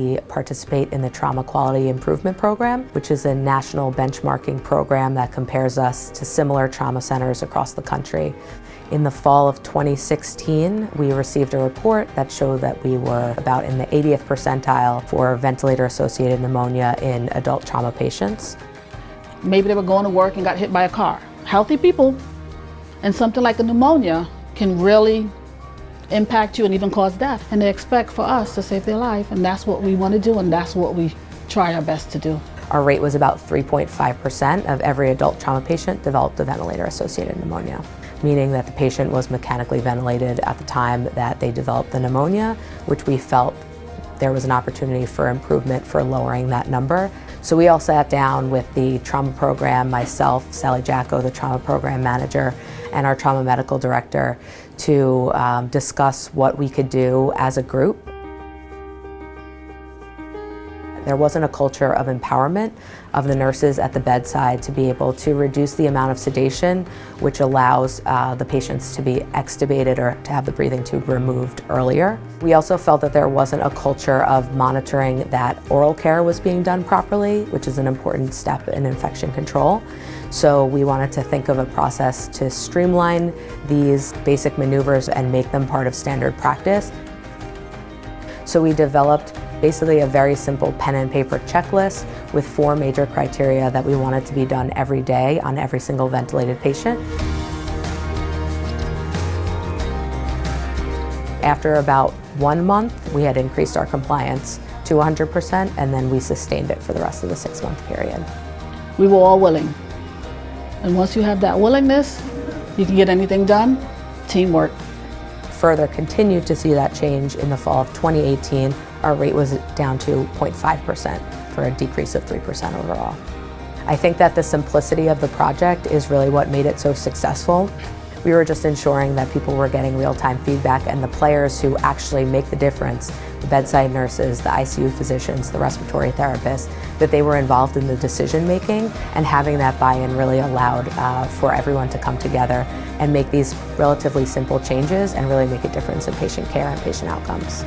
we participate in the Trauma Quality Improvement Program, which is a national benchmarking program that compares us to similar trauma centers across the country. In the fall of 2016, we received a report that showed that we were about in the 80th percentile for ventilator-associated pneumonia in adult trauma patients. Maybe they were going to work and got hit by a car. Healthy people, and something like a pneumonia can really impact you and even cause death. And they expect for us to save their life, and that's what we want to do, and that's what we try our best to do. Our rate was about 3.5% of every adult trauma patient developed a ventilator-associated pneumonia, meaning that the patient was mechanically ventilated at the time that they developed the pneumonia, which we felt there was an opportunity for improvement for lowering that number. So we all sat down with the trauma program, myself, Sally Jacko, the trauma program manager, and our trauma medical director to discuss what we could do as a group. There wasn't a culture of empowerment of the nurses at the bedside to be able to reduce the amount of sedation, which allows the patients to be extubated or to have the breathing tube removed earlier. We also felt that there wasn't a culture of monitoring that oral care was being done properly, which is an important step in infection control. So we wanted to think of a process to streamline these basic maneuvers and make them part of standard practice. So we developed basically a very simple pen and paper checklist with 4 major criteria that we wanted to be done every day on every single ventilated patient. After about 1 month, we had increased our compliance to 100%, and then we sustained it for the rest of the 6-month period. We were all willing. And once you have that willingness, you can get anything done. Teamwork. Further continued to see that change in the fall of 2018. Our rate was down to 0.5% for a decrease of 3% overall. I think that the simplicity of the project is really what made it so successful. We were just ensuring that people were getting real-time feedback, and the players who actually make the difference, the bedside nurses, the ICU physicians, the respiratory therapists, that they were involved in the decision-making, and having that buy-in really allowed for everyone to come together and make these relatively simple changes and really make a difference in patient care and patient outcomes.